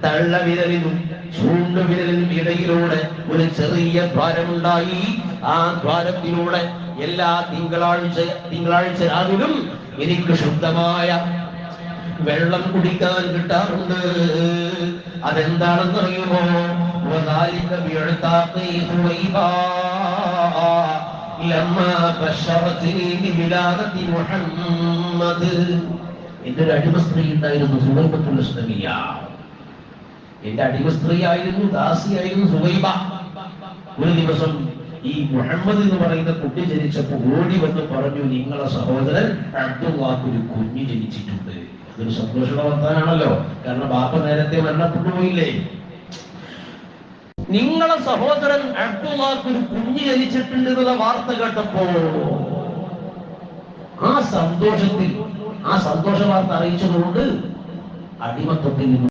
തള്ളവിരലിനും ചൂണ്ടുവിരലിനും ഇടയിലൂടെ ഒരു ചെറിയ ദ്വാരമുണ്ടായി. ആ ദ്വാരത്തിലൂടെ എല്ലാ തിങ്കളാഴ്ച രാവിലും എനിക്ക് ശുദ്ധമായ വെള്ളം കുടിക്കാൻ കിട്ടാറുണ്ട്. അതെന്താണെന്നറിയുമോ? എന്റെ ഒരു അടിമ സ്ത്രീ ഉണ്ടായിരുന്നു, സുവൈബത്തുൽ അസ്ലമിയ്യ. എന്റെ അടിമ സ്ത്രീയായിരുന്നു, ദാസിയായിരുന്നു സുവൈബ. ഒരു ദിവസം ഈ മുഹമ്മദ് എന്ന് പറയുന്ന കുട്ടി ജനിച്ചപ്പോൾ ഓടി വന്ന് പറഞ്ഞു, നിങ്ങളെ സഹോദരൻ അബ്ദുള്ളാഹ്ക്ക് ഒരു കുഞ്ഞ് ജനിച്ചിട്ടുണ്ട്. അതൊരു സന്തോഷമുള്ള വർത്താനാണല്ലോ, കാരണം ബാപ്പ നേരത്തെ മരണപ്പെട്ടു പോയില്ലേ. നിങ്ങളെ സഹോദരൻ അബ്ദുള്ളാഹ്ക്ക് ഒരു കുഞ്ഞ് ജനിച്ചിട്ടുണ്ട് എന്നുള്ള വാർത്ത കേട്ടപ്പോ ആ സന്തോഷ വാർത്ത അറിയിച്ചതുകൊണ്ട് അടിമത്തത്തിൽ